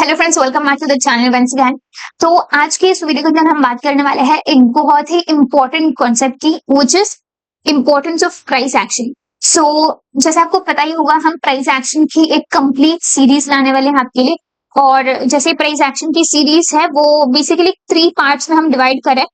Hello friends, welcome back to the channel once again. तो आज की इस वीडियो के अंदर हम बात करने वाले हैं एक बहुत ही इंपॉर्टेंट कॉन्सेप्ट की, which is importance of price action. So जैसे आपको पता ही होगा, हम प्राइस एक्शन की एक कंप्लीट सीरीज लाने वाले हैं आपके लिए। और जैसे प्राइस एक्शन की सीरीज है वो बेसिकली 3 पार्ट्स में हम डिवाइड करें।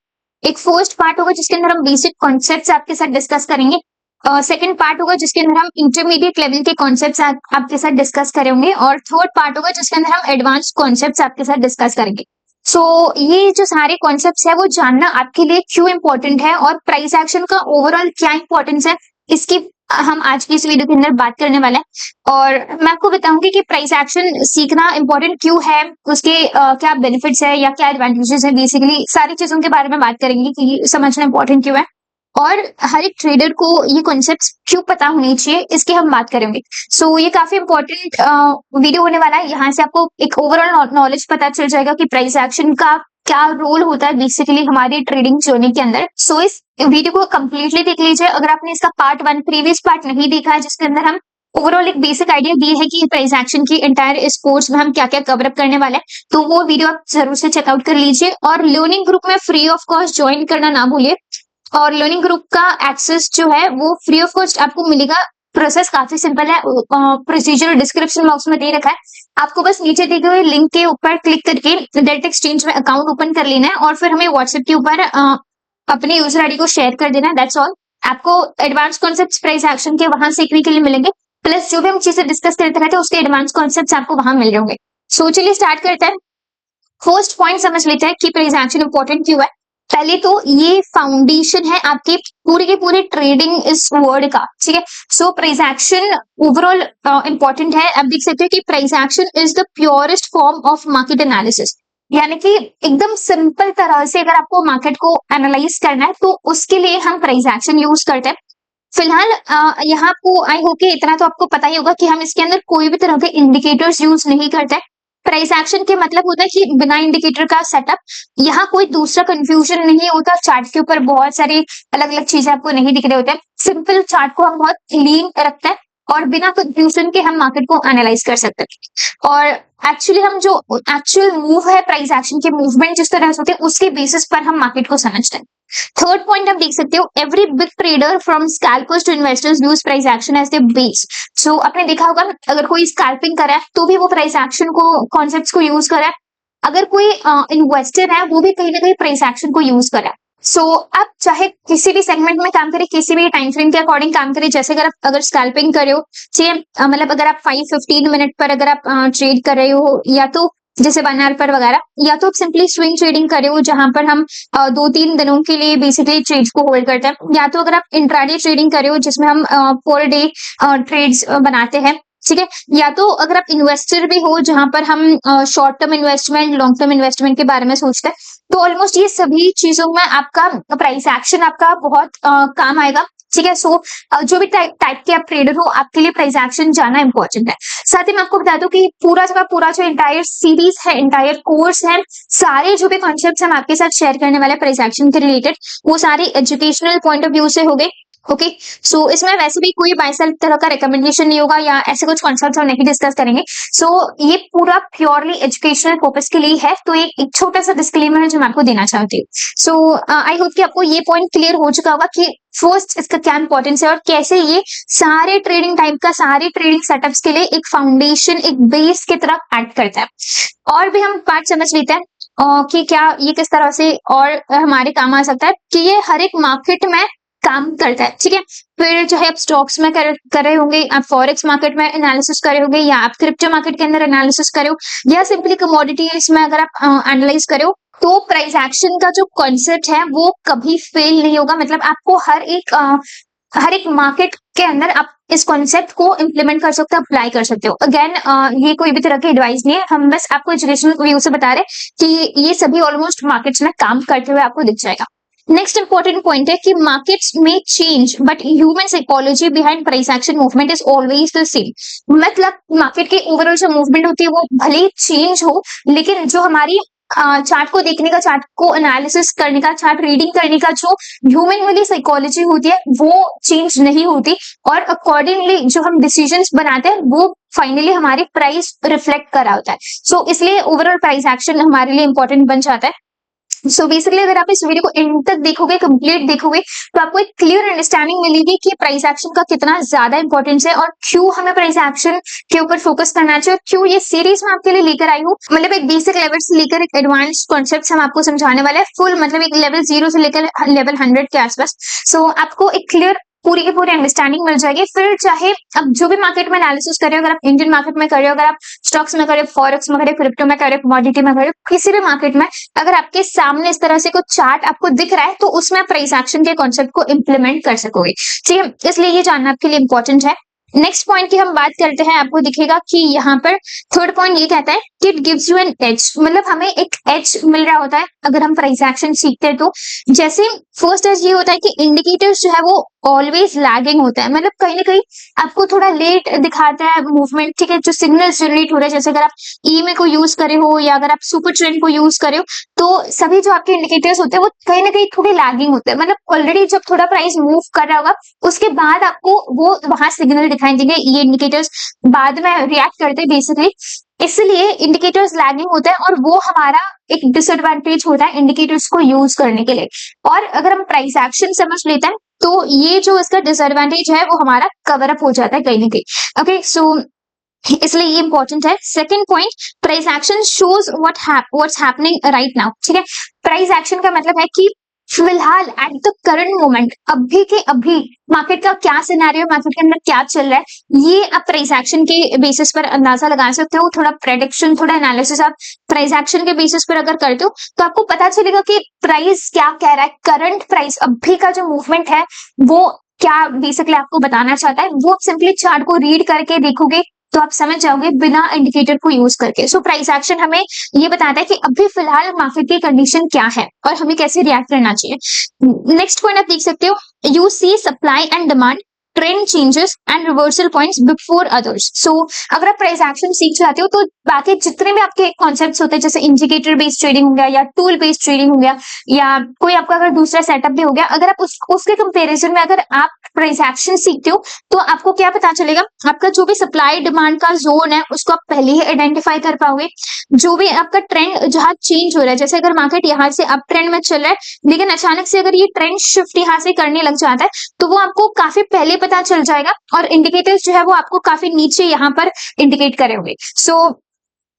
एक फर्स्ट पार्ट होगा जिसके अंदर हम बेसिक कॉन्सेप्ट्स आपके साथ डिस्कस करेंगे। सेकंड पार्ट होगा जिसके अंदर हम इंटरमीडिएट लेवल के कॉन्सेप्ट्स आपके साथ डिस्कस करेंगे। और थर्ड पार्ट होगा जिसके अंदर हम एडवांस कॉन्सेप्ट्स आपके साथ डिस्कस करेंगे। सो ये जो सारे कॉन्सेप्ट्स है वो जानना आपके लिए क्यों इंपॉर्टेंट है और प्राइस एक्शन का ओवरऑल क्या इंपॉर्टेंस है, इसकी हम आज की इस वीडियो के अंदर बात करने वाले हैं। और मैं आपको बताऊंगी कि प्राइस एक्शन सीखना इंपॉर्टेंट क्यों है, उसके क्या बेनिफिट्स है या क्या एडवांटेजेस है। बेसिकली सारी चीजों के बारे में बात करेंगे कि समझना इंपॉर्टेंट क्यों है और हर एक ट्रेडर को ये कॉन्सेप्ट्स क्यों पता होनी चाहिए, इसकी हम बात करेंगे। सो ये काफी इंपॉर्टेंट वीडियो होने वाला है। यहाँ से आपको एक ओवरऑल नॉलेज पता चल जाएगा कि प्राइस एक्शन का क्या रोल होता है बेसिकली हमारी ट्रेडिंग जर्नी के अंदर। सो इस वीडियो को कंप्लीटली देख लीजिए। अगर आपने इसका पार्ट 1 प्रीवियस पार्ट नहीं देखा है जिसके अंदर हम ओवरऑल एक बेसिक आइडिया दिए है कि प्राइस एक्शन की एंटायर इस कोर्स में हम क्या क्या कवर अप करने वाले हैं, तो वो वीडियो आप जरूर से चेकआउट कर लीजिए। और लर्निंग ग्रुप में फ्री ऑफ कॉस्ट ज्वाइन करना ना भूलिए। और लर्निंग ग्रुप का एक्सेस जो है वो फ्री ऑफ कॉस्ट आपको मिलेगा। प्रोसेस काफी सिंपल है, प्रोसीजर डिस्क्रिप्शन बॉक्स में दे रखा है। आपको बस नीचे दिए हुए लिंक के ऊपर क्लिक करके डायरेक्ट एक्सचेंज में अकाउंट ओपन कर लेना है और फिर हमें व्हाट्सएप के ऊपर अपने यूजर आईडी को शेयर कर देना है। That's all. आपको एडवांस कॉन्सेप्ट्स प्राइस एक्शन के वहां सीखने के लिए मिलेंगे, प्लस जो भी हम चीजें डिस्कस करते रहते हैं उसके एडवांस कॉन्सेप्ट्स आपको वहां मिल रहे होंगे। सो चलिए स्टार्ट करते हैं। फर्स्ट पॉइंट समझ लेते हैं कि प्राइस एक्शन इंपॉर्टेंट क्यों है। पहले तो ये फाउंडेशन है आपके पूरे के पूरे ट्रेडिंग इस वर्ड का, ठीक है। So price action overall important है। आप देख सकते हो कि price action is the purest form of market analysis, यानी कि एकदम सिंपल तरह से अगर आपको मार्केट को एनालाइज करना है तो उसके लिए हम प्राइस एक्शन यूज करते हैं। फिलहाल यहाँ आपको आई होप कि इतना तो आपको पता ही होगा कि हम इसके अंदर कोई भी तरह के इंडिकेटर्स यूज नहीं करते। प्राइस एक्शन के मतलब होता है कि बिना इंडिकेटर का सेटअप। यहाँ कोई दूसरा कंफ्यूजन नहीं होता। चार्ट के ऊपर बहुत सारी अलग अलग चीजें आपको नहीं दिख रहे होते हैं। सिंपल चार्ट को हम बहुत क्लीन रखते हैं और बिना कंफ्यूजन के हम मार्केट को एनालाइज कर सकते हैं। और एक्चुअली हम जो एक्चुअल मूव है प्राइस एक्शन के मूवमेंट जिस तरह से होते हैं उसके बेसिस पर हम मार्केट को समझते हैं। थर्ड पॉइंट आप देख सकते हो, every big trader from scalpers to investors use price action as the base. So आपने देखा होगा अगर कोई स्कैल्पिंग कर रहा है तो भी वो प्राइस एक्शन को कॉन्सेप्ट्स को यूज कर रहा है। अगर कोई इन्वेस्टर है वो भी कहीं ना कहीं प्राइस एक्शन को यूज कर रहा है। सो आप चाहे किसी भी सेगमेंट में काम करें, किसी भी टाइम फ्रेम के अकॉर्डिंग काम करें, जैसे अगर स्कैल्पिंग कर रहे हो, सेम मतलब अगर आप 5-15 मिनट पर अगर आप ट्रेड कर रहे हो, या तो जैसे 1 आवर पर वगैरह, या तो आप सिंपली स्विंग ट्रेडिंग कर रहे हो जहां पर हम 2-3 दिनों के लिए बेसिकली ट्रेड्स को होल्ड करते हैं, या तो अगर आप इंट्राडे ट्रेडिंग कर रहे हो जिसमें हम पर डे ट्रेड्स बनाते हैं, ठीक है। या तो अगर आप इन्वेस्टर भी हो जहां पर हम short term investment, long term investment के बारे में सोचते हैं, तो ऑलमोस्ट ये सभी चीजों में आपका प्राइस एक्शन आपका बहुत काम आएगा, ठीक है। सो जो भी टाइप के आप ट्रेडर हो आपके लिए प्राइस एक्शन जानना इंपॉर्टेंट है। साथ ही मैं आपको बता दूं कि पूरा जो एंटायर सीरीज है, एंटायर कोर्स है, सारे जो भी कॉन्सेप्ट्स हम आपके साथ शेयर करने वाले प्राइस एक्शन के रिलेटेड, वो सारे एजुकेशनल पॉइंट ऑफ व्यू से हो गए। ओके, सो इसमें वैसे भी कोई बाय सेल्फ तरह का रिकमेंडेशन नहीं होगा या ऐसे कुछ कॉन्सेप्ट्स हम नहीं डिस्कस करेंगे। सो ये पूरा प्योरली एजुकेशनल पर्पस के लिए है। तो एक छोटा सा डिस्क्लेमर है जो मैं आपको देना चाहती हूँ। सो आई होप कि आपको ये पॉइंट क्लियर हो चुका होगा कि फर्स्ट इसका क्या इंपॉर्टेंस है और कैसे ये सारे ट्रेडिंग टाइप का, सारे ट्रेडिंग सेटअप्स के लिए एक फाउंडेशन, एक बेस की तरह एक्ट करता है। और भी हम पार्ट समझ लेते हैं कि क्या ये किस तरह से और हमारे काम आ सकता है, कि ये हर एक मार्केट में काम करता है, ठीक है। फिर चाहे आप स्टॉक्स में कर रहे होंगे, आप फॉरेक्स मार्केट में एनालिसिस कर रहे होंगे, या आप क्रिप्टो मार्केट के अंदर एनालिसिस कर रहे हो, या सिंपली कमोडिटीज में अगर आप एनालाइज कर रहे हो, तो प्राइस एक्शन का जो कॉन्सेप्ट है वो कभी फेल नहीं होगा। मतलब आपको हर एक मार्केट के अंदर आप इस कॉन्सेप्ट को इम्प्लीमेंट कर सकते हो, अप्लाई कर सकते हो। अगेन ये कोई भी तरह की एडवाइस नहीं है, हम बस आपको एजुकेशनल व्यू से बता रहे हैं कि ये सभी ऑलमोस्ट मार्केट्स में काम करते हुए आपको दिख जाएगा। नेक्स्ट इंपॉर्टेंट पॉइंट है कि मार्केट्स में change but human psychology behind price action movement is always the same. मतलब मार्केट की ओवरऑल जो मूवमेंट होती है वो भले ही चेंज हो, लेकिन जो हमारी चार्ट को देखने का, चार्ट को एनालिसिस करने का, चार्ट रीडिंग करने का जो ह्यूमन वाली साइकोलॉजी होती है वो चेंज नहीं होती, और अकॉर्डिंगली जो हम डिसीजंस बनाते हैं वो फाइनली हमारी प्राइस रिफ्लेक्ट करा होता है। सो इसलिए ओवरऑल प्राइस एक्शन हमारे लिए इंपॉर्टेंट बन जाता है। सो बेसिकली अगर आप इस वीडियो को एंड तक देखोगे, कंप्लीट देखोगे, तो आपको एक क्लियर अंडरस्टैंडिंग मिलेगी कि प्राइस एक्शन का कितना ज्यादा इंपॉर्टेंस है और क्यों हमें प्राइस एक्शन के ऊपर फोकस करना चाहिए, और क्यों ये सीरीज में आपके लिए लेकर आई हूँ। मतलब एक बेसिक लेवल से लेकर एक एडवांस कॉन्सेप्ट हम आपको समझाने वाले हैं, फुल मतलब एक लेवल 0 से लेकर लेवल 100 के आसपास। सो आपको एक क्लियर पूरी की पूरी अंडरस्टैंडिंग मिल जाएगी। फिर चाहे अब जो भी मार्केट में एनालिसिस कर रहे हो, अगर आप इंडियन मार्केट में कर रहे हो, अगर आप स्टॉक्स में कर रहे हो, फॉरेक्स में कर रहे हो, क्रिप्टो में कर रहे हो, कमोडिटी में कर रहे हो, किसी भी मार्केट में अगर आपके सामने इस तरह से कुछ चार्ट आपको दिख रहा है तो उसमें प्राइस एक्शन के कॉन्सेप्ट को इंप्लीमेंट कर सकोगे। ठीक है, इसलिए ये जानना आपके लिए इंपॉर्टेंट है। नेक्स्ट पॉइंट की हम बात करते हैं, आपको दिखेगा कि यहाँ पर थर्ड पॉइंट ये कहता है कि it gives you an edge, मतलब हमें एक एज मिल रहा होता है अगर हम प्राइस एक्शन सीखते हैं तो। जैसे फर्स्ट एज ये होता है कि इंडिकेटर्स जो है वो ऑलवेज लैगिंग होता है, मतलब कहीं ना कहीं आपको थोड़ा लेट दिखाता है मूवमेंट। ठीक है, जो सिग्नल्स जनरेट हो रहे हैं, जैसे अगर आप ईएमए को यूज करे हो या अगर आप सुपर ट्रेंड को यूज करे हो, तो सभी जो आपके इंडिकेटर्स होते हैं वो कहीं ना कहीं थोड़े लैगिंग होते हैं। मतलब ऑलरेडी जब थोड़ा प्राइस मूव कर रहा होगा उसके बाद आपको वो वहां सिग्नल दिखाई देंगे, ये इंडिकेटर्स बाद में रिएक्ट करते हैं बेसिकली, इसलिए इंडिकेटर्स लैगिंग होता है और वो हमारा एक डिसएडवांटेज होता है इंडिकेटर्स को यूज करने के लिए। और अगर हम प्राइस एक्शन समझ लेते हैं तो ये जो इसका डिसएडवांटेज है वो हमारा कवर अप हो जाता है कहीं ना कहीं। ओके, सो इसलिए ये इंपॉर्टेंट है। Second point, price action shows what's happening right now. ठीक है, प्राइस एक्शन का मतलब है कि फिलहाल एट द करंट मोमेंट, अभी के अभी मार्केट का क्या सिनेरियो, मार्केट के अंदर क्या चल रहा है, ये आप प्राइस एक्शन के बेसिस पर अंदाजा लगा सकते हो। थोड़ा प्रेडिक्शन, थोड़ा एनालिसिस आप प्राइस एक्शन के बेसिस पर अगर करते हो तो आपको पता चलेगा कि प्राइस क्या कह रहा है, करंट प्राइस अभी का जो मूवमेंट है वो क्या बेसिकली आपको बताना चाहता है। वो सिंपली चार्ट को रीड करके देखोगे तो आप समझ जाओगे बिना इंडिकेटर को यूज करके। सो प्राइस एक्शन हमें ये बताता है कि अभी फिलहाल मार्केट की कंडीशन क्या है और हमें कैसे रिएक्ट करना चाहिए। नेक्स्ट पॉइंट आप देख सकते हो, you see supply and demand, trend changes and reversal points before others. So अगर आप प्राइस एक्शन सीख जाते हो तो बाकी जितने भी आपके कॉन्सेप्ट्स होते हैं, जैसे इंडिकेटर बेस्ड ट्रेडिंग हो गया या टूल बेस्ड ट्रेडिंग हो गया या कोई आपका अगर दूसरा सेटअप भी हो गया, अगर आप उसके कंपैरिजन में अगर आप प्राइस एक्शन सीखते हो तो आपको क्या पता चलेगा, आपका जो भी सप्लाई डिमांड का जोन है उसको आप पहले ही आइडेंटिफाई कर पाओगे। जो भी आपका ट्रेंड जहां चेंज हो रहा है, जैसे अगर मार्केट यहाँ से अप ट्रेंड में चल रहा है लेकिन अचानक से अगर ये ट्रेंड शिफ्ट यहाँ से करने लग जाता है तो वो आपको काफी पहले पता चल जाएगा और इंडिकेटर्स जो है वो आपको काफी नीचे यहाँ पर इंडिकेट करे होंगे। सो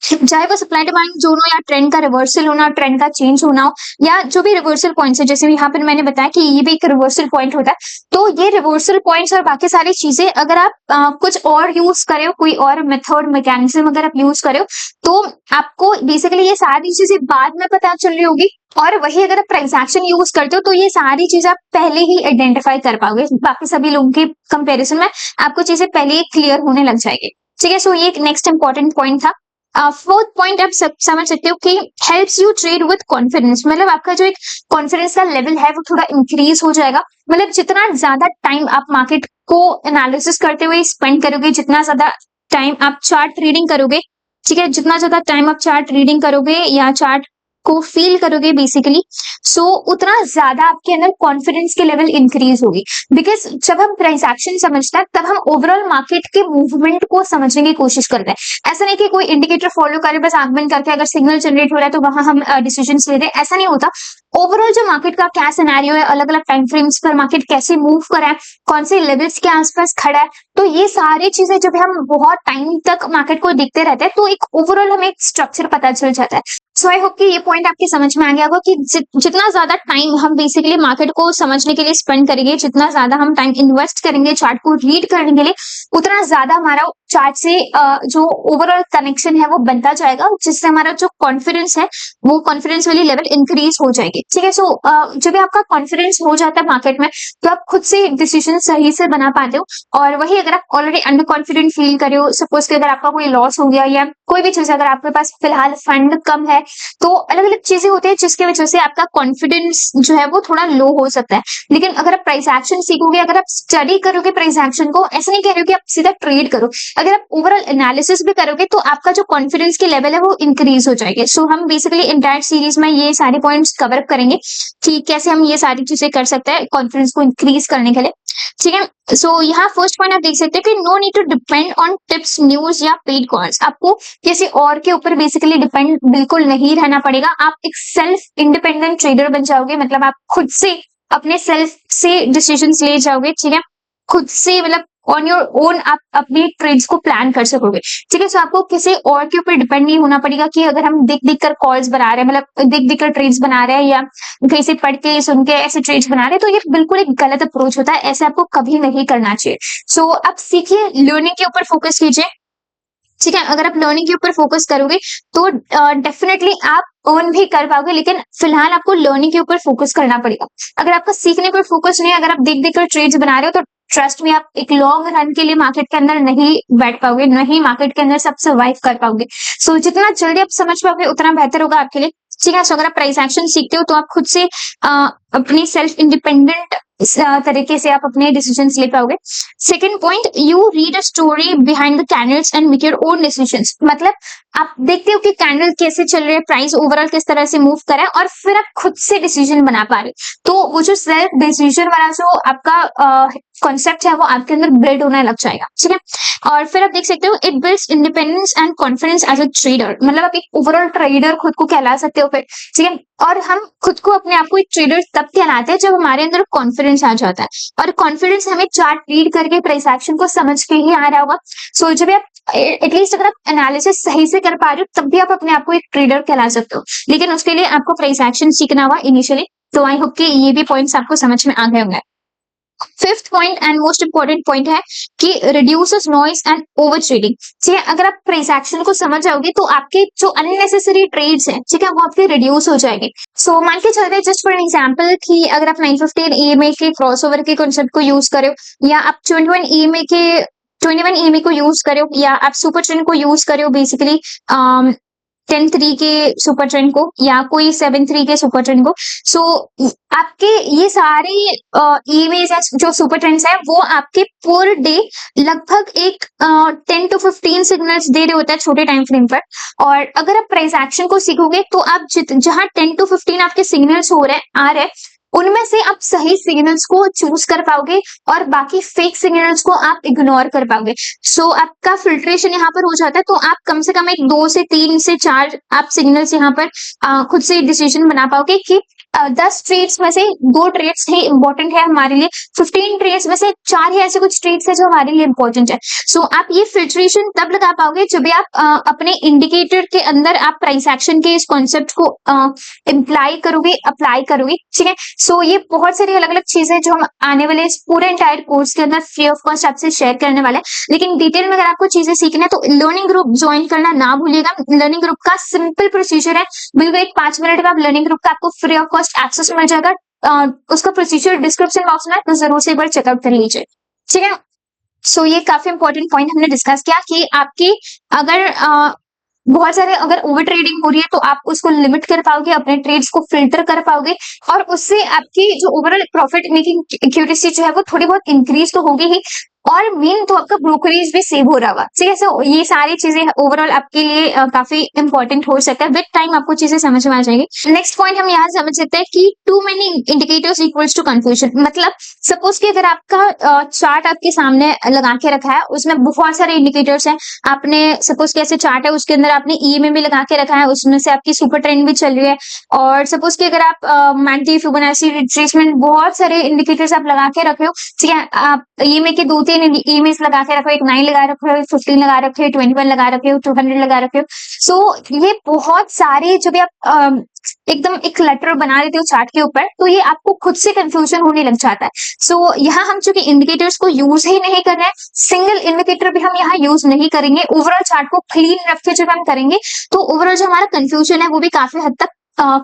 चाहे वो सप्लाई डिमांड जोन हो या ट्रेंड का रिवर्सल होना, ट्रेंड का चेंज होना हो, या जो भी रिवर्सल पॉइंट्स है, जैसे यहाँ पर मैंने बताया कि ये भी एक रिवर्सल पॉइंट होता है, तो ये रिवर्सल पॉइंट्स और बाकी सारी चीजें अगर आप कुछ और यूज करे हो, कोई और मेथड मैकेनिज्म अगर आप यूज करे हो तो आपको बेसिकली ये सारी चीजें बाद में पता चल रही होगी। और वही अगर आप प्राइस एक्शन यूज करते हो तो ये सारी चीजें आप पहले ही आइडेंटिफाई कर पाओगे, बाकी सभी लोगों के कंपेरिजन में आपको चीजें पहले ही क्लियर होने लग जाएगी। ठीक है, सो ये एक नेक्स्ट इंपॉर्टेंट पॉइंट था। फोर्थ पॉइंट आप समझ सकते हो कि helps you trade with confidence, मतलब आपका जो एक कॉन्फिडेंस का लेवल है वो थोड़ा इंक्रीज हो जाएगा। मतलब जितना ज्यादा टाइम आप मार्केट को एनालिसिस करते हुए स्पेंड करोगे, जितना ज्यादा टाइम आप चार्ट रीडिंग करोगे, ठीक है, जितना ज्यादा टाइम आप चार्ट रीडिंग करोगे या चार्ट को फील करोगे बेसिकली, सो उतना ज्यादा आपके अंदर कॉन्फिडेंस के लेवल इंक्रीज होगी। बिकॉज जब हम प्राइस एक्शन समझते हैं तब हम ओवरऑल मार्केट के मूवमेंट को समझने की कोशिश करते हैं। ऐसा नहीं कि कोई इंडिकेटर फॉलो करे बस आंख बंद करके अगर सिग्नल जनरेट हो रहा है तो वहां हम डिसीजन ले रहे हैं, ऐसा नहीं होता। ओवरऑल जो मार्केट का क्या सिनेरियो है, अलग अलग टाइम फ्रेम्स पर मार्केट कैसे मूव कर रहा है, कौन से लेवल्स के आसपास खड़ा है, तो ये सारी चीजें जब हम बहुत टाइम तक मार्केट को देखते रहते हैं तो एक ओवरऑल हमें एक स्ट्रक्चर पता चल जाता है। सो आई होप कि ये पॉइंट आपके समझ में आ गया होगा कि जितना ज्यादा टाइम हम बेसिकली मार्केट को समझने के लिए स्पेंड करेंगे, जितना ज्यादा हम टाइम इन्वेस्ट करेंगे चार्ट को रीड करने के लिए, उतना ज्यादा हमारा चार्ट से जो ओवरऑल कनेक्शन है वो बनता जाएगा, जिससे हमारा जो कॉन्फिडेंस है वो कॉन्फिडेंस वाली लेवल इंक्रीज हो जाएगी। ठीक है, सो जब आपका कॉन्फिडेंस हो जाता है मार्केट में तो आप खुद से डिसीजन सही से बना पाते हो। और वही अगर आप ऑलरेडी अंडर कॉन्फिडेंट फील करे हो, सपोज कि अगर आपका कोई लॉस हो गया या कोई भी चीज, अगर आपके पास फिलहाल फंड कम है, तो अलग अलग चीजें होती है जिसकी वजह से आपका कॉन्फिडेंस जो है वो थोड़ा लो हो सकता है। लेकिन अगर आप प्राइस एक्शन सीखोगे, अगर आप स्टडी करोगे प्राइस एक्शन को, ऐसा नहीं कह रहे हो कि आप सीधा ट्रेड करो, अगर आप ओवरऑल एनालिसिस भी करोगे तो आपका जो कॉन्फिडेंस की लेवल है वो इंक्रीज हो जाएगी। सो हम बेसिकली इंटायर सीरीज में ये सारे पॉइंट्स कवर करेंगे कि कैसे हम ये सारी चीजें कर सकते हैं कॉन्फिडेंस को इंक्रीज करने के लिए, ठीक है। सो यहाँ फर्स्ट पॉइंट आप देख सकते हैं कि no need to depend on tips, news या पेड कॉल्स। आपको किसी और के ऊपर बेसिकली डिपेंड बिल्कुल नहीं रहना पड़ेगा। आप एक सेल्फ इंडिपेंडेंट ट्रेडर बन जाओगे, मतलब आप खुद से अपने सेल्फ से डिसीजंस ले जाओगे, ठीक है। खुद से मतलब ऑन योर ओन आप अपनी ट्रेड्स को प्लान कर सकोगे, ठीक है। सो आपको किसी और के ऊपर डिपेंड नहीं होना पड़ेगा कि अगर हम देख देख कर कॉल्स बना रहे हैं, मतलब देख देख कर ट्रेड्स बना रहे हैं या कहीं से पढ़ के सुन के ऐसे ट्रेड्स बना रहे हैं, तो ये बिल्कुल एक गलत अप्रोच होता है। ऐसे आपको कभी नहीं करना चाहिए। सो आप सीखिए, लर्निंग के ऊपर फोकस कीजिए, ठीक है। अगर आप लर्निंग के ऊपर फोकस करोगे तो डेफिनेटली आप अर्न भी कर पाओगे, लेकिन फिलहाल आपको लर्निंग के ऊपर फोकस करना पड़ेगा। अगर आपका सीखने पर फोकस नहीं है, अगर आप देख देख कर ट्रेड्स बना रहे हो, तो ट्रस्ट में आप एक लॉन्ग रन के लिए मार्केट के अंदर नहीं बैठ पाओगे, नहीं मार्केट के अंदर सब सर्वाइव कर पाओगे। सो जितना जल्दी आप समझ पाओगे उतना बेहतर होगा आपके लिए, ठीक है। सो अगर आप प्राइस एक्शन सीखते हो तो आप खुद से अपनी सेल्फ इंडिपेंडेंट तरीके से आप अपने डिसीजंस ले पाओगे। Second point, you read a story behind the candles and make your own decisions. मतलब आप देखते हो कि कैंडल कैसे चल रहे हैं, प्राइस ओवरऑल किस तरह से मूव कर रहा है, और फिर आप खुद से डिसीजन बना पा रहे हो। तो वो जो सेल्फ डिसीजन वाला जो आपका कॉन्सेप्ट है वो आपके अंदर बिल्ड होने लग जाएगा, ठीक है। और फिर आप देख सकते हो it builds independence and confidence as a trader. मतलब आप एक ओवरऑल ट्रेडर खुद को कहला सकते हो फिर, ठीक है। और हम खुद को अपने आप को एक ट्रेडर तब कहलाते हैं जब हमारे अंदर कॉन्फिडेंस आ जाता है, और कॉन्फिडेंस हमें चार्ट रीड करके प्राइस एक्शन को समझ के ही आ रहा होगा। सो जब आप एटलीस्ट अगर आप एनालिसिस सही से कर पा रहे हो तब भी आप अपने आप को एक ट्रेडर कहला सकते हो, लेकिन उसके लिए आपको प्राइस एक्शन सीखना होगा इनिशियली। तो आई होप कि ये भी पॉइंट्स आपको समझ में आ गए होंगे। Fifth point and most important point है कि reduces noise and over trading, ठीक है। अगर आप प्राइस एक्शन को समझ जाओगे तो आपके जो अननेसेसरी ट्रेड्स हैं, ठीक है, वो आपके रिड्यूस हो जाएंगे। सो मान के चलते हैं जस्ट फॉर एग्जांपल कि अगर आप 915 EMA के क्रॉसओवर के कॉन्सेप्ट को यूज करो, या आप 21 EMA को यूज करो, या आप सुपर ट्रेंड को यूज करो बेसिकली 10-3 के सुपर ट्रेंड को, या कोई 7-3 के सुपर ट्रेंड को। सो आपके ये सारे ईमेज जो सुपर ट्रेंड्स है वो आपके पर डे लगभग एक 10 to 15 सिग्नल्स दे रहे होते हैं छोटे टाइम फ्रेम पर। और अगर आप प्राइस एक्शन को सीखोगे तो आप जहां 10 to 15 आपके सिग्नल्स आ रहे हैं उनमें से आप सही सिग्नल्स को चूज कर पाओगे और बाकी फेक सिग्नल्स को आप इग्नोर कर पाओगे। सो आपका फिल्ट्रेशन यहाँ पर हो जाता है। तो आप कम से कम एक 2 से 3 से 4 आप सिग्नल्स यहाँ पर खुद से डिसीजन बना पाओगे कि 10 ट्रेड्स में से 2 ट्रेड्स ही इंपॉर्टेंट है हमारे लिए, 15 ट्रेड्स में से 4 ही ऐसे कुछ ट्रेड्स है जो हमारे लिए इंपॉर्टेंट है। सो आप ये फिल्ट्रेशन तब लगा पाओगे जब भी आप अपने इंडिकेटर के अंदर आप प्राइस एक्शन के इस कॉन्सेप्ट को अप्लाई करोगे, ठीक है। सो ये बहुत सारी अलग अलग चीजें जो हम आने वाले इस पूरे एंटायर कोर्स के अंदर फ्री ऑफ कॉस्ट आपसे शेयर करने वाले हैं। लेकिन डिटेल में अगर आपको चीजें सीखना है तो लर्निंग ग्रुप ज्वाइन करना ना भूलिएगा। लर्निंग ग्रुप का सिंपल प्रोसीजर है, बिल्कुल एक 5 मिनट में आप लर्निंग ग्रुप का आपको फ्री ऑफ कॉस्ट एक्सेस मिल जाएगा। उसका प्रोसीजर डिस्क्रिप्शन बॉक्स में है, तो जरूर से एक बार चेकआउट कर लीजिए, ठीक है। सो ये काफी इंपॉर्टेंट पॉइंट हमने डिस्कस किया कि आपकी अगर बहुत सारे अगर ओवर ट्रेडिंग हो रही है तो आप उसको लिमिट कर पाओगे, अपने ट्रेड्स को फिल्टर कर पाओगे, और उससे आपकी जो ओवरऑल प्रॉफिट मेकिंग एक्यूरेसी जो है वो थोड़ी बहुत इंक्रीज तो होगी ही, और मेन तो आपका ब्रोकरेज भी सेव हो रहा होगा, ठीक है। सो ये सारी चीजें ओवरऑल आपके लिए काफी इंपॉर्टेंट हो सकता है। विद टाइम आपको चीजें समझ में आ जाएगी। नेक्स्ट पॉइंट हम यहाँ समझ सकते हैं कि too many indicators equals to confusion. मतलब सपोज कि अगर आपका चार्ट आपके सामने लगा के रखा है, उसमें बहुत सारे इंडिकेटर्स हैं, आपने सपोज कैसे चार्ट है उसके अंदर आपने EMA भी लगा के रखा है, उसमें से आपकी सुपर ट्रेंड भी चल रही है, और सपोज कि अगर आप मैंटी, फिबोनाची, रिट्रेसमेंट, बहुत सारे इंडिकेटर्स आप लगा के रखे हो, ठीक है। आप EMA के 2-3 इमेज लगा के रखो, एक 9 लगा रखे हो, 15 लगा रखे हो, 21 लगा रखे हो, 200 लगा रखे हो। सो ये बहुत सारे जब आप एकदम एक लेटर बना देते हो चार्ट के ऊपर तो ये आपको खुद से कंफ्यूजन होने लग जाता है। सो यहाँ हम चूंकि इंडिकेटर्स को यूज ही नहीं कर रहे हैं, सिंगल इंडिकेटर भी हम यहाँ यूज नहीं करेंगे, ओवरऑल चार्ट को क्लीन रख के जब हम करेंगे तो ओवरऑल जो हमारा कंफ्यूजन है वो भी काफी हद तक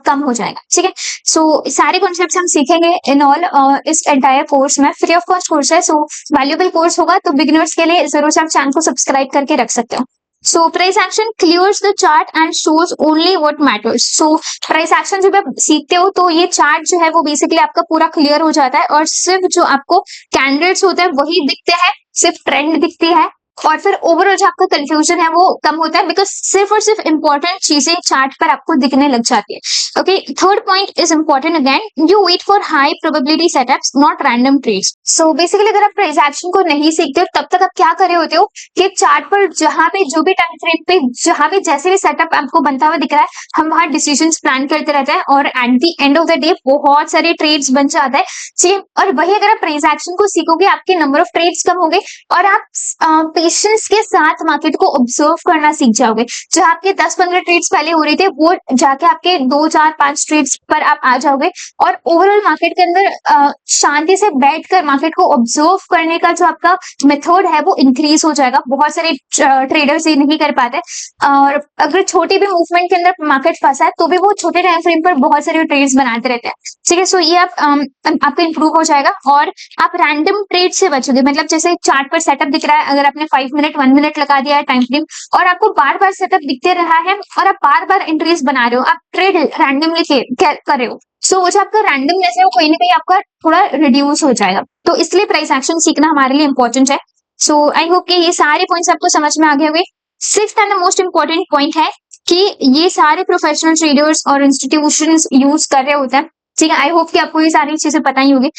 कम हो जाएगा, ठीक है। सो सारे कॉन्सेप्ट्स हम सीखेंगे इन ऑल इस एंटायर कोर्स में। फ्री ऑफ कॉस्ट कोर्स है, सो वैल्यूएबल कोर्स होगा, तो बिगिनर्स के लिए जरूर से आप चैनल को सब्सक्राइब करके रख सकते हो। So price action clears the chart and shows only what matters. So price action जब आप सीखते हो तो ये चार्ट जो है वो बेसिकली आपका पूरा क्लियर हो जाता है, और सिर्फ जो आपको कैंडिडेट्स होते हैं वही दिखते हैं, सिर्फ ट्रेंड दिखती है, और फिर ओवरऑल जो आपका कंफ्यूजन है वो कम होता है, बिकॉज सिर्फ और सिर्फ इंपॉर्टेंट चीजें चार्ट पर आपको दिखने लग जाती है। Okay, third point is important again, you wait for high probability setups, not random trades. So basically अगर आप प्राइस एक्शन को नहीं सीखते हो तब तक आप क्या कर रहे होते हो कि चार्ट पर जहां पे जो भी टाइम फ्रेम पे जहां भी जैसे भी सेटअप आपको बनता हुआ दिख रहा है, हम वहां डिसीजन प्लान करते रहते हैं और at the end of the day बहुत सारे ट्रेड्स बन जाता है। ठीक, और वही अगर आप प्राइस एक्शन को सीखोगे आपके नंबर ऑफ ट्रेड्स कम होंगे और आप पेशेंस के साथ मार्केट को ऑब्जर्व करना सीख जाओगे। जो आपके 10-15 ट्रेड्स पहले हो रहे थे वो जाके आपके 2-4-5 ट्रेड्स पर आप आ जाओगे और ओवरऑल मार्केट के अंदर शांति से बैठकर मार्केट को ऑब्जर्व करने का जो आपका मेथड है वो इंक्रीज हो जाएगा। बहुत सारे ट्रेडर्स ये नहीं कर पाते और अगर छोटे भी मूवमेंट के अंदर मार्केट फंसा है तो भी वो छोटे टाइम फ्रेम पर बहुत सारे ट्रेड्स बनाते रहते हैं। ठीक है, सो ये आपका इंप्रूव हो जाएगा और आप रैंडम ट्रेड से बचोगे। मतलब जैसे चार्ट पर सेटअप दिख रहा है, अगर आपने 5 मिनट 1 मिनट लगा दिया है टाइम फ्रेम और आपको बार बार सेटअप दिखते रहा है और आप बार बार एंट्रीज बना रहे हो, आप ट्रेड रैंडमली कर रहे हो, सो वो जो आपका रैंडमनेस है वो कहीं ना कहीं आपका थोड़ा रिड्यूस हो जाएगा। तो इसलिए प्राइस एक्शन सीखना हमारे लिए इंपॉर्टेंट है। सो आई होप कि ये सारे पॉइंट्स आपको समझ में आ गए होंगे। Sixth and the most important point है कि ये सारे प्रोफेशनल ट्रेडर्स और इंस्टीट्यूशंस यूज कर रहे होते हैं। ठीक है, आई होप कि आपको ये सारी चीजें पता ही होगी।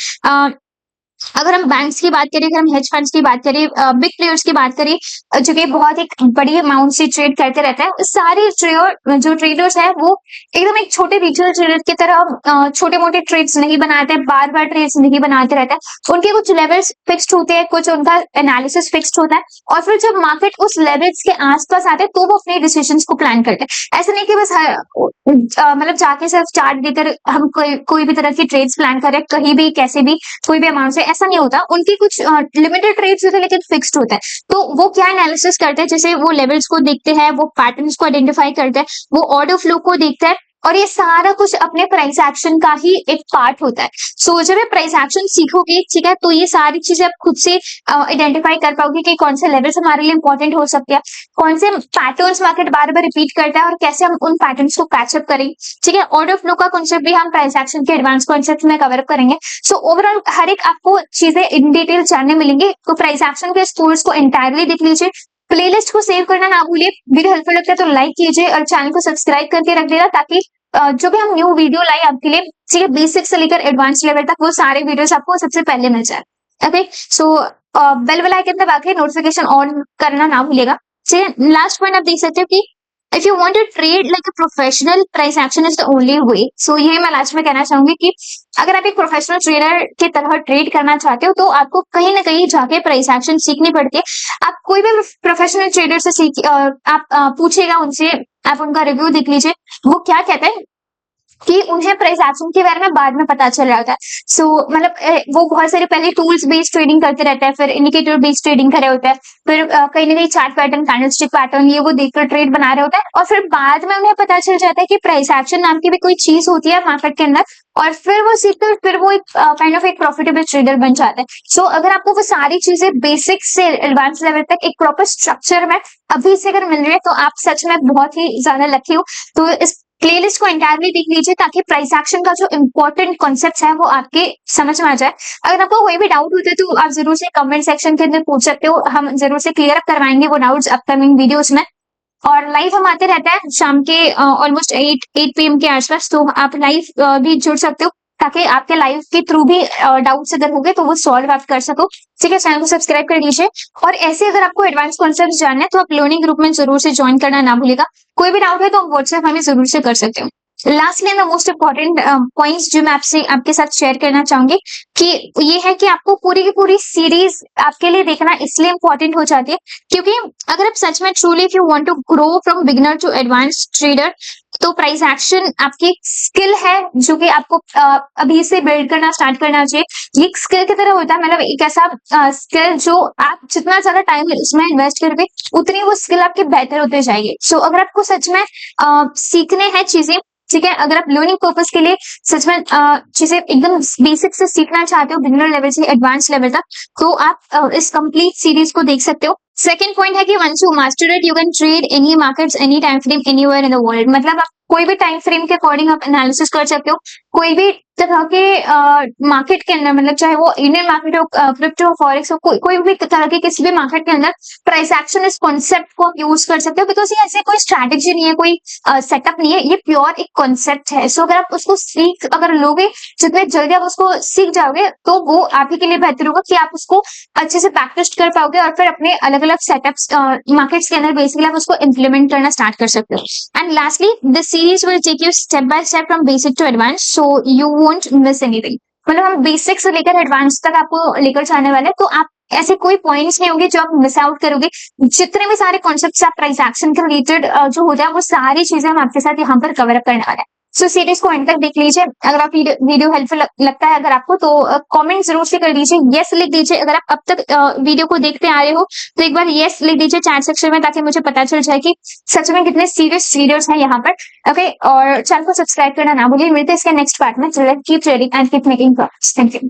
अगर हम बैंक्स की बात करें, अगर हम हेज फंड्स की बात करें, बिग प्लेयर्स की बात करें जो कि बहुत एक बड़ी अमाउंट से ट्रेड करते रहते हैं, सारे जो ट्रेडर्स है वो एकदम एक छोटे रिटेल ट्रेडर की तरह छोटे मोटे ट्रेड्स नहीं बनाते हैं, बार बार ट्रेड्स नहीं बनाते रहते हैं। उनके कुछ लेवल्स फिक्स्ड होते हैं, कुछ उनका एनालिसिस फिक्स्ड होता है और फिर जब मार्केट उस लेवल्स के आसपास आते हैं तो वो अपने डिसीजंस को प्लान करते हैं। ऐसा नहीं कि बस मतलब जाके सिर्फ चार्ट देकर हम कोई भी तरह की ट्रेड्स प्लान करें कहीं भी कैसे भी कोई भी अमाउंट से, ऐसा नहीं होता। उनके कुछ लिमिटेड ट्रेड्स होते हैं लेकिन फिक्स्ड होता है। तो वो क्या एनालिसिस करते हैं, जैसे वो लेवल्स को देखते हैं, वो पैटर्न्स को आइडेंटिफाई करते हैं, वो ऑर्डर फ्लो को देखते हैं और ये सारा कुछ अपने प्राइस एक्शन का ही एक पार्ट होता है। सो जब आप प्राइस एक्शन सीखोगे, ठीक है, तो ये सारी चीजें आप खुद से आइडेंटिफाई कर पाओगे कि कौन से लेवल्स हमारे लिए इंपॉर्टेंट हो सकते हैं, कौन से पैटर्न्स मार्केट बार बार रिपीट करता है और कैसे हम उन पैटर्न्स को कैचअप करें। ठीक है, ऑर्डर फ्लो का कॉन्सेप्ट भी हम प्राइस एक्शन के एडवांस कॉन्सेप्ट में कवर करेंगे। सो ओवरऑल हर एक आपको चीजें इन डिटेल जानने मिलेंगे। तो प्राइस एक्शन के स्टोर्स को एंटायरली देख लीजिए, प्लेलिस्ट को सेव करना ना भूलिए। वीडियो हेल्पफुल लगता है तो लाइक कीजिए और चैनल को सब्सक्राइब करके रख देना ताकि जो भी हम न्यू वीडियो लाए आपके लिए, ठीक है, बेसिक से लेकर एडवांस लेवल तक वो सारे वीडियोस आपको सबसे पहले मिल जाए। ओके, सो बेल वाला आइकन दबा के नोटिफिकेशन ऑन करना ना भूलिएगा। ठीक है, लास्ट पॉइंट आप देख सकते हो कि if you want to trade like a professional, price action is the only way. So ये मैं लास्ट में कहना चाहूंगी कि अगर आप एक प्रोफेशनल ट्रेडर की तरह ट्रेड करना चाहते हो तो आपको कहीं ना कहीं जाके प्राइस एक्शन सीखनी पड़ती है। आप कोई भी प्रोफेशनल ट्रेडर से आप पूछेगा उनसे, आप उनका रिव्यू देख लीजिए, वो क्या कहते हैं कि उन्हें प्राइस एक्शन के बारे में बाद में पता चल रहा होता है। सो मतलब वो बहुत सारे पहले टूल्स बेस्ड ट्रेडिंग करते रहते हैं, फिर इंडिकेटर बेस्ड ट्रेडिंग करे होते हैं, फिर कहीं ना कहीं चार्ट पैटर्न, कैंडलस्टिक पैटर्न ये वो देखकर ट्रेड बना रहे होते हैं और फिर बाद में उन्हें पता चल जाता है कि प्राइस एक्शन नाम की भी कोई चीज होती है मार्केट के अंदर और फिर वो सीखकर फिर वो एक काइंड ऑफ एक प्रॉफिटेबल ट्रेडर बन जाता है। सो अगर आपको वो सारी चीजें बेसिक से एडवांस लेवल तक एक प्रॉपर स्ट्रक्चर में अभी से अगर मिल रही है तो आप सच में बहुत ही ज्यादा लकी हो। तो इस प्लेलिस्ट को एंटायरली देख लीजिए ताकि प्राइस एक्शन का जो इंपॉर्टेंट कॉन्सेप्ट है वो आपके समझ में आ जाए। अगर आपको कोई भी डाउट होता है तो आप जरूर से कमेंट सेक्शन के अंदर पूछ सकते हो, हम जरूर से क्लियर अप करवाएंगे वो डाउट्स अपकमिंग वीडियोस में। और लाइव हम आते रहते हैं शाम के ऑलमोस्ट 8 PM के आसपास, तो आप लाइव भी जुड़ सकते हो ताकि आपके लाइव के थ्रू भी डाउट्स अगर होंगे तो वो सॉल्व आप कर सको। ठीक है, चैनल को सब्सक्राइब कर लीजिए और ऐसे अगर आपको एडवांस कॉन्सेप्ट जानना है तो आप लर्निंग ग्रुप में जरूर से ज्वाइन करना ना भूलिएगा। कोई भी डाउट है तो व्हाट्सएप हमें जरूर से कर सकते हो। Lastly the most important points जो मैं आपके साथ शेयर करना चाहूंगी कि ये है कि आपको पूरी की पूरी सीरीज आपके लिए देखना इसलिए इंपॉर्टेंट हो जाती है क्योंकि अगर आप सच में truly if you want to grow from beginner to advance trader तो प्राइस एक्शन आपकी स्किल है जो कि आपको अभी से बिल्ड करना स्टार्ट करना चाहिए। ये स्किल की तरह होता है, मतलब एक ऐसा स्किल जो आप जितना ज्यादा टाइम उसमें इन्वेस्ट करोगे उतनी वो स्किल आपकी बेहतर होते जाएगी। सो अगर आपको सच में सीखने हैं चीजें, ठीक है, अगर आप लर्निंग पर्पस के लिए सच में चीजें एकदम बेसिक से सीखना चाहते हो बिगिनर लेवल से एडवांस लेवल तक तो आप इस कंप्लीट सीरीज को देख सकते हो। सेकंड पॉइंट है कि once you master it you can trade any markets any time frame anywhere in the world. मतलब आप कोई भी टाइम फ्रेम के अकॉर्डिंग आप एनालिसिस कर सकते हो, कोई भी तरह के मार्केट के अंदर, मतलब चाहे वो इंडियन मार्केट हो, क्रिप्टो, फॉरेक्स हो, कोई भी तरह के किसी भी मार्केट के अंदर प्राइस एक्शन इस कॉन्सेप्ट को आप यूज कर सकते हो, बिकॉज ये ऐसे कोई स्ट्रैटेजी नहीं है, कोई सेटअप नहीं है, ये प्योर एक कॉन्सेप्ट है। सो अगर आप उसको सीख अगर लोगे, जितने जल्दी आप उसको सीख जाओगे, तो वो आप ही के लिए बेहतर होगा कि आप उसको अच्छे से प्रैक्टिस कर पाओगे और फिर अपने अलग अलग सेटअप्स मार्केट्स के अंदर बेसिकली आप उसको इम्प्लीमेंट करना स्टार्ट कर सकते हो। And lastly, this series will take you step by step from basic to advance, so you won't miss anything. मतलब हम बेसिक से लेकर एडवांस तक आपको लेकर जाने वाले हैं, तो आप ऐसे कोई पॉइंट्स नहीं होंगे जो आप मिस आउट करोगे। जितने भी सारे कॉन्सेप्ट्स आप प्राइस एक्शन के रिलेटेड जो हो जाए, वो सारी चीजें हम आपके साथ यहाँ पर कवर अप करने वाले हैं। सो सीरीज को एंड तक देख लीजिए। अगर आप वीडियो हेल्पफुल लगता है अगर आपको, तो कमेंट जरूर से कर दीजिए, यस लिख दीजिए। अगर आप अब तक वीडियो को देखते आ रहे हो, तो एक बार यस लिख दीजिए चैट सेक्शन में, ताकि मुझे पता चल जाए कि सच में कितने सीरियस रीडर्स हैं यहाँ पर। ओके, और चैनल को सब्सक्राइब करना ना भूलिए। मिलते हैं इसके नेक्स्ट पार्ट में। Keep trading and keep making profits. Thank you.